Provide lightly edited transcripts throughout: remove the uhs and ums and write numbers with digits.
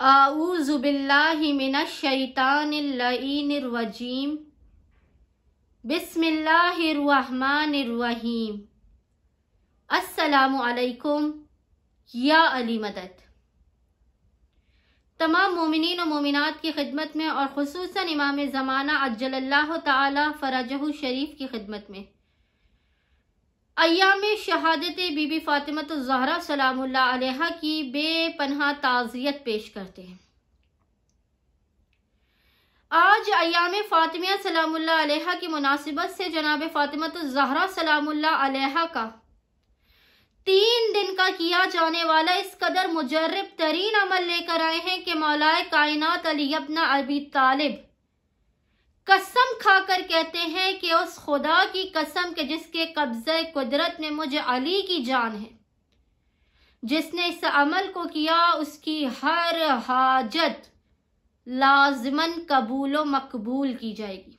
आऊज़ु बिल्लाहि मिनश शैतानिर लईनिर रजीम। बिस्मिल्लाहिर रहमानिर रहीम। अस्सलामु अलैकुम या अली मदद। तमाम मोमिनीन और मोमिनात की खिदमत में और खुसूसन इमाम ज़माना अज्जलल्लाहु ताला फरजहु शरीफ की खिदमत में अय्याम शहादत बीबी फातिमतुज़ ज़हरा सलामुल्लाह अलैहा की बेपनाह ताज़ियत पेश करते हैं। आज अय्याम फातिमिया सलामुल्लाह अलैहा की मुनासिबत से जनाब फातिमतुज़ ज़हरा सलामुल्लाह अलैहा का 3 दिन का किया जाने वाला इस कदर मुजर्रब तरीन अमल लेकर आए हैं कि मौलाए कायनात अली इब्न अबी तालिब कसम खाकर कहते हैं कि उस खुदा की कसम के जिसके कब्ज़े कुदरत में मुझे अली की जान है, जिसने इस अमल को किया उसकी हर हाजत लाज़िमन कबूलो मकबूल की जाएगी।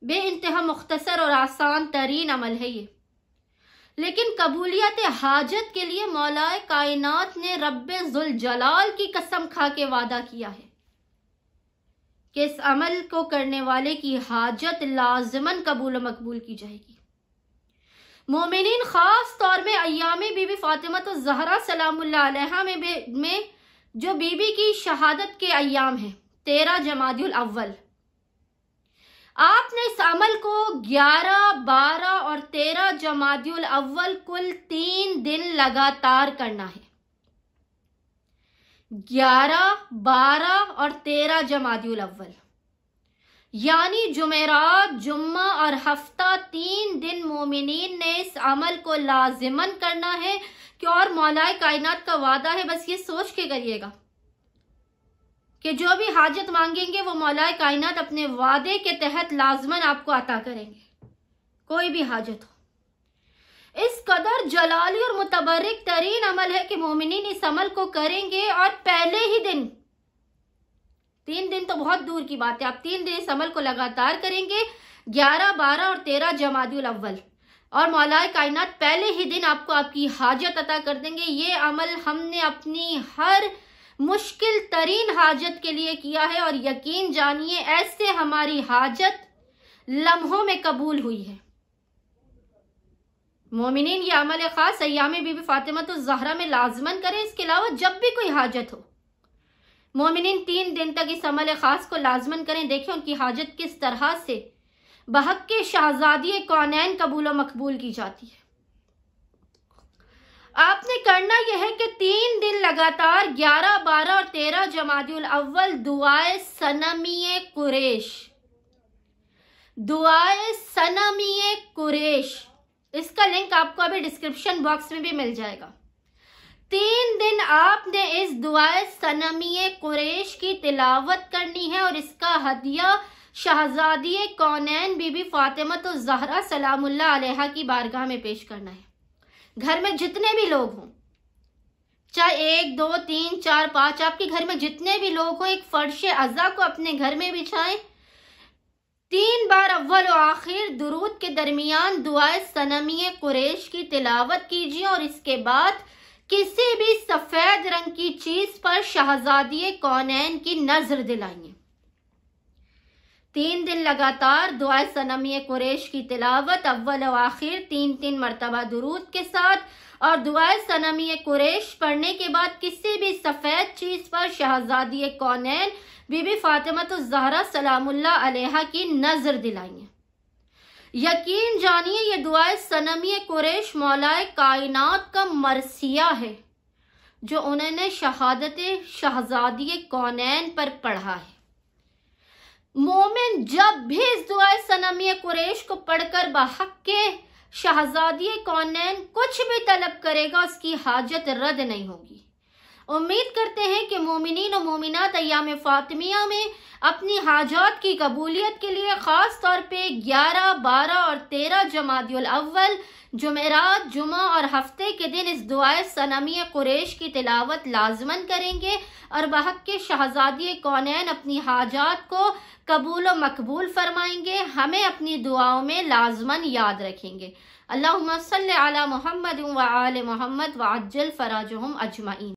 बेइंतहा मुख्तसर और आसान तरीन अमल है ये, लेकिन कबूलियत हाजत के लिए मौलाए कायनात ने रब्बे ज़ुल जलाल की कसम खा के वादा किया है कि इस अमल को करने वाले की हाजत लाज़िमन कबूल मकबूल की जाएगी। मोमिनीन खास तौर में अय्याम बीबी फातिमतुज़ ज़हरा सलामुल्लाह अलैहा में जो बीबी की शहादत के अय्याम हैं 13 जमादियुल अव्वल, आपने इस अमल को 11, 12 और 13 जमादियुल अव्वल कुल 3 दिन लगातार करना है। 11, 12 और 13 जमादियुल अव्वल यानी जुमेरात, जुम्मा और हफ्ता 3 दिन मोमिनीन ने इस अमल को लाजिमन करना है कि और मौलाए कायनात का वादा है, बस ये सोच के करिएगा कि जो भी हाजत मांगेंगे वो मौलाए कायनात अपने वादे के तहत लाजमन आपको अता करेंगे, कोई भी हाजत हो। इस कदर जलाली और मुतबर्रिक तरीन अमल है कि मोमिनीन इस अमल को करेंगे और पहले ही दिन, 3 दिन तो बहुत दूर की बात है, आप 3 दिन इस अमल को लगातार करेंगे 11, 12 और 13 जमादियुल अव्वल, और मौलाए कायनात पहले ही दिन आपको आपकी हाजत अता कर देंगे। ये अमल हमने अपनी हर मुश्किल तरीन हाजत के लिए किया है और यकीन जानिए ऐसे हमारी हाजत लम्हों में कबूल हुई है। मोमिनीन ये अमल खास अय्याम बीबी फातिमतुज़ ज़हरा में लाजमन करें। इसके अलावा जब भी कोई हाजत हो मोमिनीन 3 दिन तक इस अमल खास को लाजमन करें। देखिए उनकी हाजत किस तरह से बहक के शहजादी कौनैन कबूल व मकबूल की जाती है। आपने करना यह है कि 3 दिन लगातार 11, 12 और 13 जमादियुल अव्वल दुआए सनमी कुरैश, दुआए सनमी कुरैश, इसका लिंक आपको अभी डिस्क्रिप्शन बॉक्स में भी मिल जाएगा। 3 दिन आपने इस दुआए सनमी कुरैश की तिलावत करनी है और इसका हदिया शहजादी कौनैन बीबी फातिमतुज़ ज़हरा सलामुल्लाह अलैहा की बारगाह में पेश करना है। घर में जितने भी लोग हों, चाहे 1, 2, 3, 4, 5, आपके घर में जितने भी लोग हों, एक फर्श अज़ा को अपने घर में बिछाएं, 3 बार अव्वल और आखिर दुरूद के दरमियान दुआए सनमी कुरैश की तिलावत कीजिए और इसके बाद किसी भी सफेद रंग की चीज पर शहजादी कौनैन की नजर दिलाइए। 3 दिन लगातार दुआए सनमी कुरैश की तिलावत अव्वल और आखिर 3-3 मरतबा दुरूद के साथ, और दुआए सनमी कुरैश पढ़ने के बाद किसी भी सफेद चीज पर शहजादी कौनैन बीबी फातिमतुज़ ज़हरा सलामुल्लाह अलैहा की नजर दिलाइए। यकीन जानिए ये दुआए सनमी कुरैश मौलाए कायनात का मरसिया है जो उन्होंने शहादत शहजादी कौनैन पर पढ़ा है। मोमिन जब भी इस दुआए सनमी कुरैश को पढ़कर बहक के शहजादी कौनैन कुछ भी तलब करेगा उसकी हाजत रद्द नहीं होगी। उम्मीद करते हैं कि मोमिनीन और मोमिनात अय्याम फातिमिया में अपनी हाजात की कबूलियत के लिए खास तौर पे 11, 12 और 13 जमादियुल अव्वल, जुमेरात, जुमा और हफ्ते के दिन इस दुआए सनमी कुरैश की तिलावत लाजमन करेंगे और बहक के शहजादी कौनैन अपनी हाजात को कबूल व मकबूल फरमाएंगे। हमें अपनी दुआओं में लाजमन याद रखेंगे। अल्लाहुम्मा सल्ली अला मुहम्मद व आले मुहम्मद व अज्जल फराजहुम अजमईन।